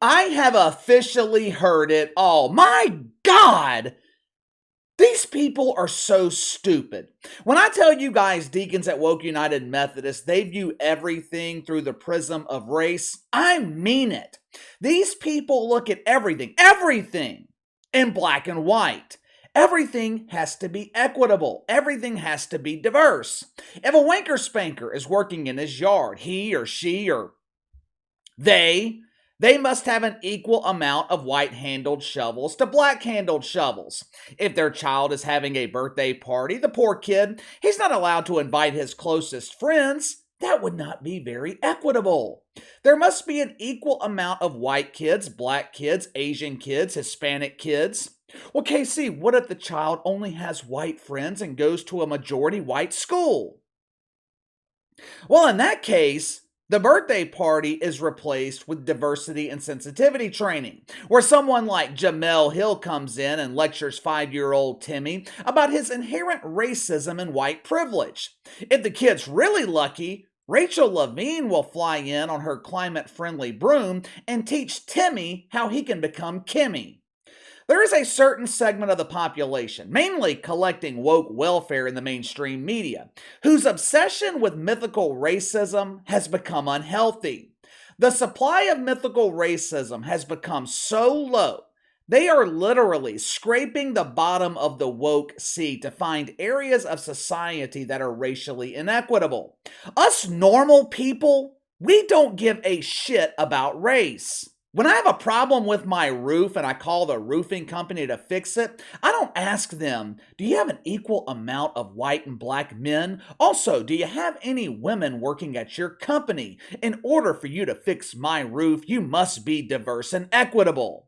I have officially heard it all. My God! These people are so stupid. When I tell you guys, deacons at Woke United Methodist, they view everything through the prism of race, I mean it. These people look at everything in black and white. Everything has to be equitable. Everything has to be diverse. If a wanker spanker is working in his yard, he or she or they must have an equal amount of white-handled shovels to black-handled shovels. If their child is having a birthday party, the poor kid, he's not allowed to invite his closest friends. That would not be very equitable. There must be an equal amount of white kids, black kids, Asian kids, Hispanic kids. Well, KC, what if the child only has white friends and goes to a majority white school? Well, in that case, the birthday party is replaced with diversity and sensitivity training, where someone like Jamel Hill comes in and lectures 5-year-old Timmy about his inherent racism and white privilege. If the kid's really lucky, Rachel Levine will fly in on her climate-friendly broom and teach Timmy how he can become Kimmy. There is a certain segment of the population, mainly collecting woke welfare in the mainstream media, whose obsession with mythical racism has become unhealthy. The supply of mythical racism has become so low, they are literally scraping the bottom of the woke sea to find areas of society that are racially inequitable. Us normal people, we don't give a shit about race. When I have a problem with my roof and I call the roofing company to fix it, I don't ask them, do you have an equal amount of white and black men? Also, do you have any women working at your company? In order for you to fix my roof, you must be diverse and equitable.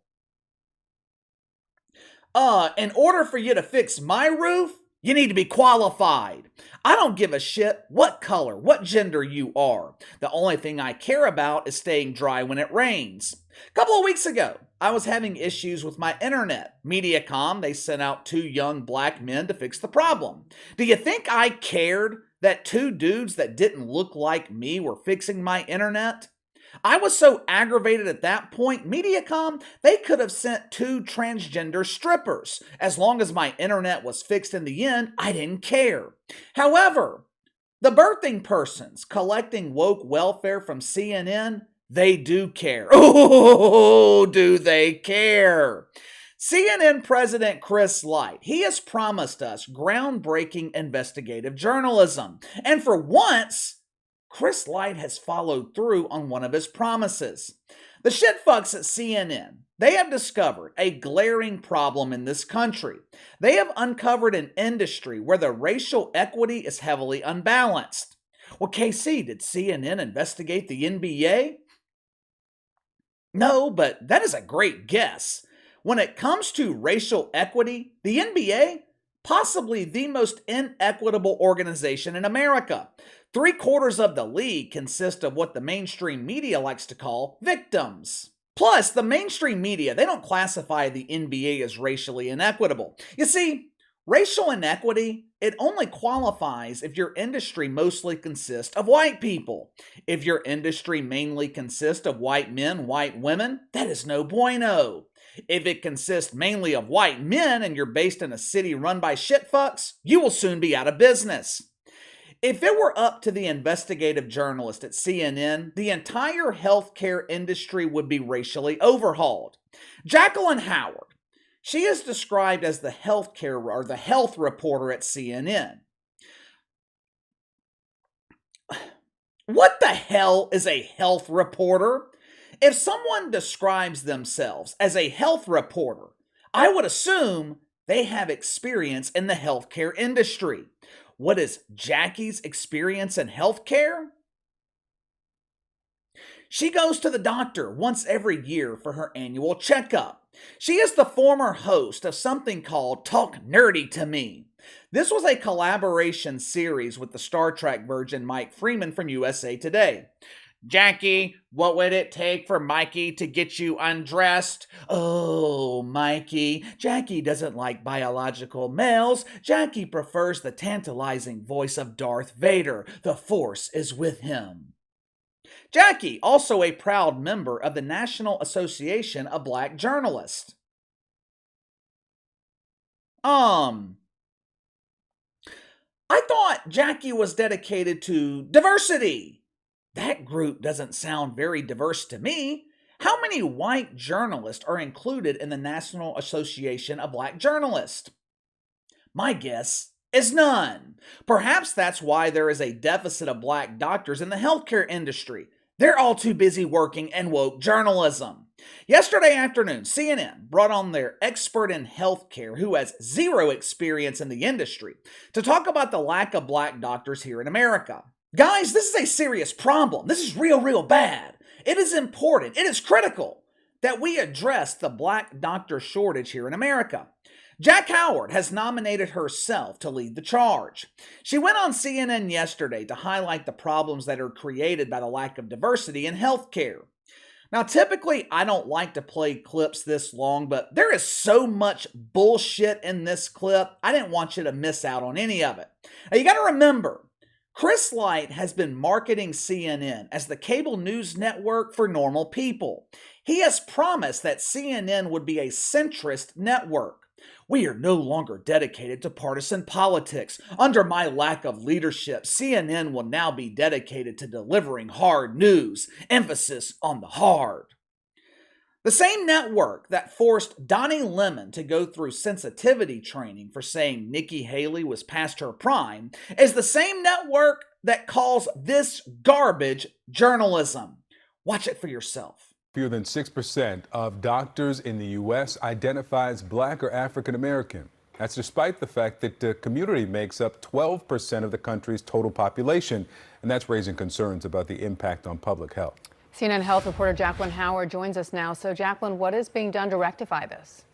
In order for you to fix my roof, you need to be qualified. I don't give a shit what color, what gender you are. The only thing I care about is staying dry when it rains. A couple of weeks ago, I was having issues with my internet. Mediacom, they sent out 2 young black men to fix the problem. Do you think I cared that 2 dudes that didn't look like me were fixing my internet? I was so aggravated at that point, Mediacom, they could have sent 2 transgender strippers. As long as my internet was fixed in the end, I didn't care. However, the birthing persons collecting woke welfare from CNN, they do care. Oh, do they care? CNN President Chris Licht, he has promised us groundbreaking investigative journalism. And for once, Chris Licht has followed through on one of his promises. The shitfucks at CNN, they have discovered a glaring problem in this country. They have uncovered an industry where the racial equity is heavily unbalanced. Well, KC, did CNN investigate the NBA? No, but that is a great guess. When it comes to racial equity, the NBA, possibly the most inequitable organization in America. 3/4 of the league consist of what the mainstream media likes to call victims. Plus, the mainstream media, they don't classify the NBA as racially inequitable. You see, racial inequity, it only qualifies if your industry mostly consists of white people. If your industry mainly consists of white men, white women, that is no bueno. If it consists mainly of white men and you're based in a city run by shitfucks, you will soon be out of business. If it were up to the investigative journalist at CNN, the entire healthcare industry would be racially overhauled. Jacqueline Howard, she is described as the healthcare or the health reporter at CNN. What the hell is a health reporter? If someone describes themselves as a health reporter, I would assume they have experience in the healthcare industry. What is Jackie's experience in healthcare? She goes to the doctor once every year for her annual checkup. She is the former host of something called Talk Nerdy to Me. This was a collaboration series with the Star Trek virgin Mike Freeman from USA Today. Jackie, what would it take for Mikey to get you undressed? Oh, Mikey, Jackie doesn't like biological males. Jackie prefers the tantalizing voice of Darth Vader. The Force is with him. Jackie, also a proud member of the National Association of Black Journalists. I thought Jackie was dedicated to diversity. That group doesn't sound very diverse to me. How many white journalists are included in the National Association of Black Journalists? My guess is none. Perhaps that's why there is a deficit of black doctors in the healthcare industry. They're all too busy working in woke journalism. Yesterday afternoon, CNN brought on their expert in healthcare who has zero experience in the industry to talk about the lack of black doctors here in America. Guys, this is a serious problem. This is real bad. It is important, it is critical that we address the black doctor shortage here in America. Jack Howard has nominated herself to lead the charge. She went on CNN yesterday to highlight the problems that are created by the lack of diversity in healthcare. Now, typically, I don't like to play clips this long, but there is so much bullshit in this clip, I didn't want you to miss out on any of it. Now, you got to remember, Chris Licht has been marketing CNN as the cable news network for normal people. He has promised that CNN would be a centrist network. We are no longer dedicated to partisan politics. Under my lack of leadership, CNN will now be dedicated to delivering hard news, emphasis on the hard. The same network that forced Donnie Lemon to go through sensitivity training for saying Nikki Haley was past her prime is the same network that calls this garbage journalism. Watch it for yourself. Fewer than 6% of doctors in the U.S. identify as black or African American. That's despite the fact that the community makes up 12% of the country's total population, and that's raising concerns about the impact on public health. CNN health reporter Jacqueline Howard joins us now. So, Jacqueline, what is being done to rectify this?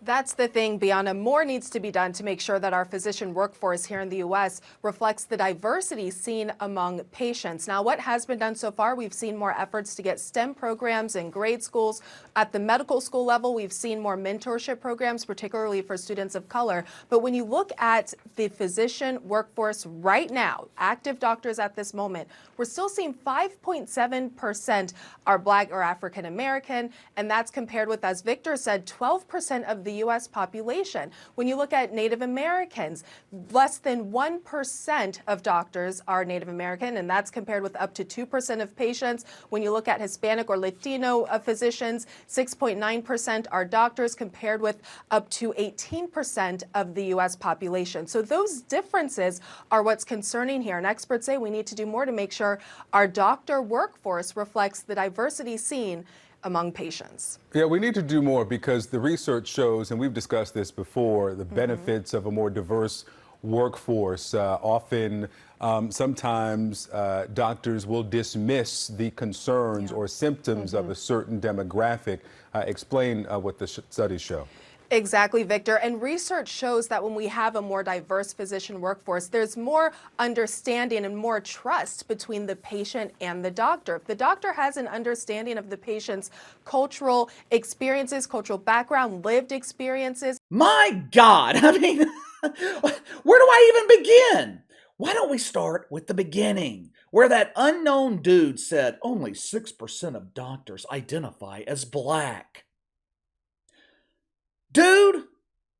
That's the thing, Bianna. More needs to be done to make sure that our physician workforce here in the U.S. reflects the diversity seen among patients. Now, what has been done so far? We've seen more efforts to get STEM programs in grade schools. At the medical school level, we've seen more mentorship programs, particularly for students of color. But when you look at the physician workforce right now, active doctors at this moment, we're still seeing 5.7% are black or African American, and that's compared with, as Victor said, 12% of the U.S. population. When you look at Native Americans, less than 1% of doctors are Native American, and that's compared with up to 2% of patients. When you look at Hispanic or Latino physicians, 6.9% are doctors, compared with up to 18% of the U.S. population. So those differences are what's concerning here. And experts say we need to do more to make sure our doctor workforce reflects the diversity seen among patients. Yeah, we need to do more because the research shows, and we've discussed this before, the benefits of a more diverse workforce. Sometimes doctors will dismiss the concerns or symptoms of a certain demographic. Explain what the studies show. Exactly, Victor. And research shows that when we have a more diverse physician workforce, there's more understanding and more trust between the patient and the doctor. If the doctor has an understanding of the patient's cultural experiences, cultural background, lived experiences. My God, I mean, where do I even begin? Why don't we start with the beginning, where that unknown dude said only 6% of doctors identify as black. Dude,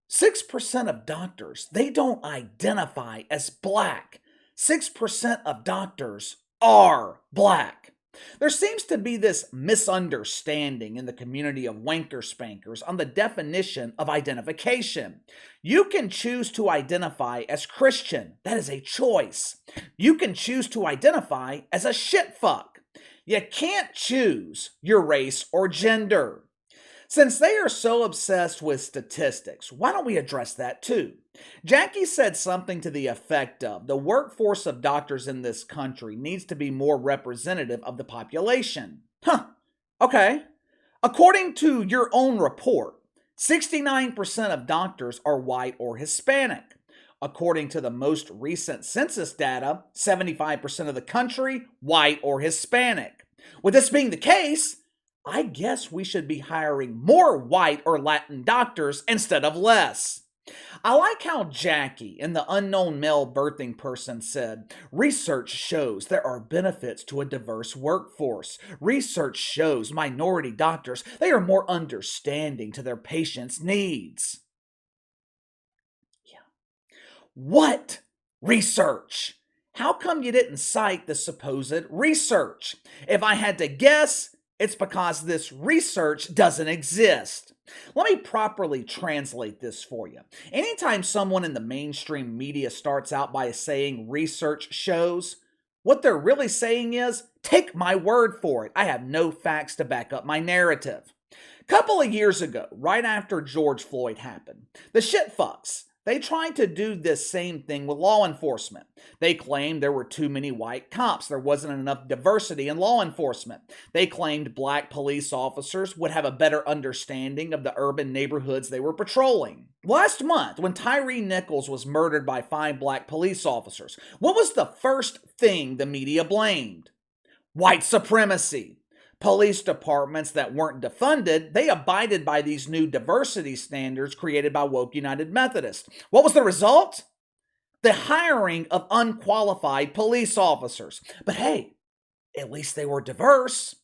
6% of doctors, they don't identify as black. 6% of doctors are black. There seems to be this misunderstanding in the community of wanker spankers on the definition of identification. You can choose to identify as Christian. That is a choice. You can choose to identify as a shitfuck. You can't choose your race or gender. Since they are so obsessed with statistics, why don't we address that too? Jackie said something to the effect of, the workforce of doctors in this country needs to be more representative of the population. Okay. According to your own report, 69% of doctors are white or Hispanic. According to the most recent census data, 75% of the country, white or Hispanic. With this being the case, I guess we should be hiring more white or Latin doctors instead of less. I like how Jackie in the unknown male birthing person said, research shows there are benefits to a diverse workforce. Research shows minority doctors, they are more understanding to their patients' needs. What research? How come you didn't cite the supposed research? If I had to guess, it's because this research doesn't exist. Let me properly translate this for you. Anytime someone in the mainstream media starts out by saying research shows, what they're really saying is, take my word for it. I have no facts to back up my narrative. A couple of years ago, right after George Floyd happened, the shitfucks, they tried to do this same thing with law enforcement. They claimed there were too many white cops. There wasn't enough diversity in law enforcement. They claimed black police officers would have a better understanding of the urban neighborhoods they were patrolling. Last month, when Tyree Nichols was murdered by 5 black police officers, what was the first thing the media blamed? White supremacy. Police departments that weren't defunded, they abided by these new diversity standards created by woke United Methodist. What was the result? The hiring of unqualified police officers. But hey, at least they were diverse.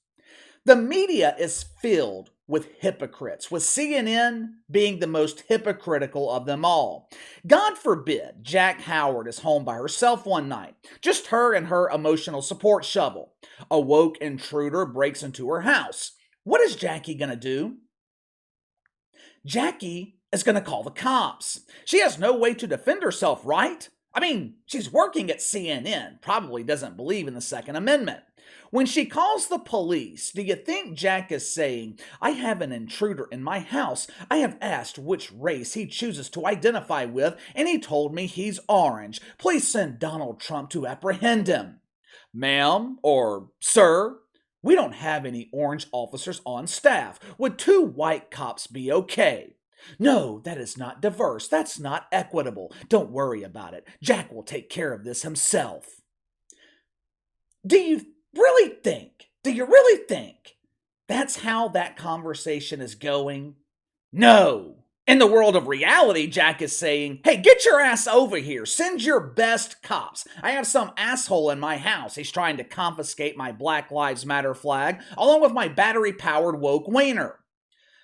The media is filled with hypocrites, with CNN being the most hypocritical of them all. God forbid Jack Howard is home by herself one night, just her and her emotional support shovel. A woke intruder breaks into her house. What is Jackie gonna do? Jackie is gonna call the cops. She has no way to defend herself, right? I mean, she's working at CNN, probably doesn't believe in the Second Amendment. When she calls the police, do you think Jack is saying, I have an intruder in my house. I have asked which race he chooses to identify with, and he told me he's orange. Please send Donald Trump to apprehend him. Ma'am or sir, we don't have any orange officers on staff. Would 2 white cops be okay? No, that is not diverse. That's not equitable. Don't worry about it. Jack will take care of this himself. Do you really think that's how that conversation is going? No. In the world of reality, Jack is saying, hey, get your ass over here. Send your best cops. I have some asshole in my house. He's trying to confiscate my Black Lives Matter flag, along with my battery-powered woke wiener.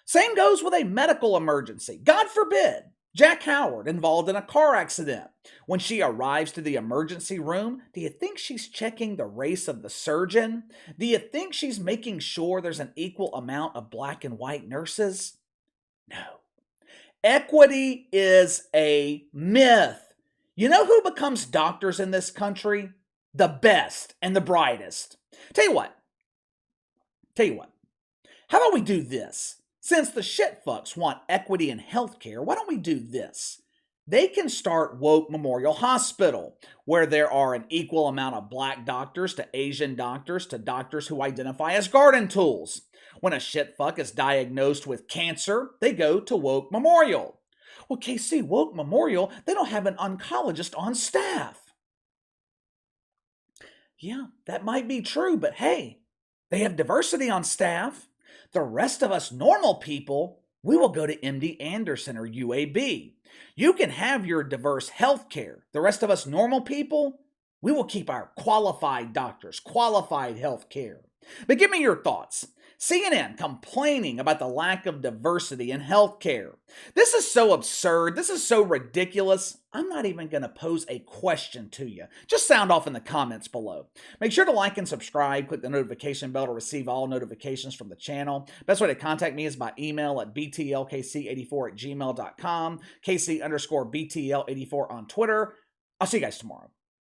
Same goes with a medical emergency. God forbid, Jack Howard involved in a car accident. When she arrives to the emergency room, do you think she's checking the race of the surgeon? Do you think she's making sure there's an equal amount of black and white nurses? No. Equity is a myth. You know who becomes doctors in this country? The best and the brightest. Tell you what. How about we do this? Since the shitfucks want equity in healthcare, why don't we do this? They can start Woke Memorial Hospital, where there are an equal amount of black doctors to Asian doctors to doctors who identify as garden tools. When a shitfuck is diagnosed with cancer, they go to Woke Memorial. Well, KC, Woke Memorial, they don't have an oncologist on staff. Yeah, that might be true, but hey, they have diversity on staff. The rest of us normal people, we will go to MD Anderson or UAB. You can have your diverse health care. The rest of us normal people, we will keep our qualified doctors, qualified health care. But give me your thoughts. CNN complaining about the lack of diversity in healthcare. This is so absurd. This is so ridiculous. I'm not even going to pose a question to you. Just sound off in the comments below. Make sure to like and subscribe. Click the notification bell to receive all notifications from the channel. Best way to contact me is by email at btlkc84@gmail.com, KC_BTL84 on Twitter. I'll see you guys tomorrow.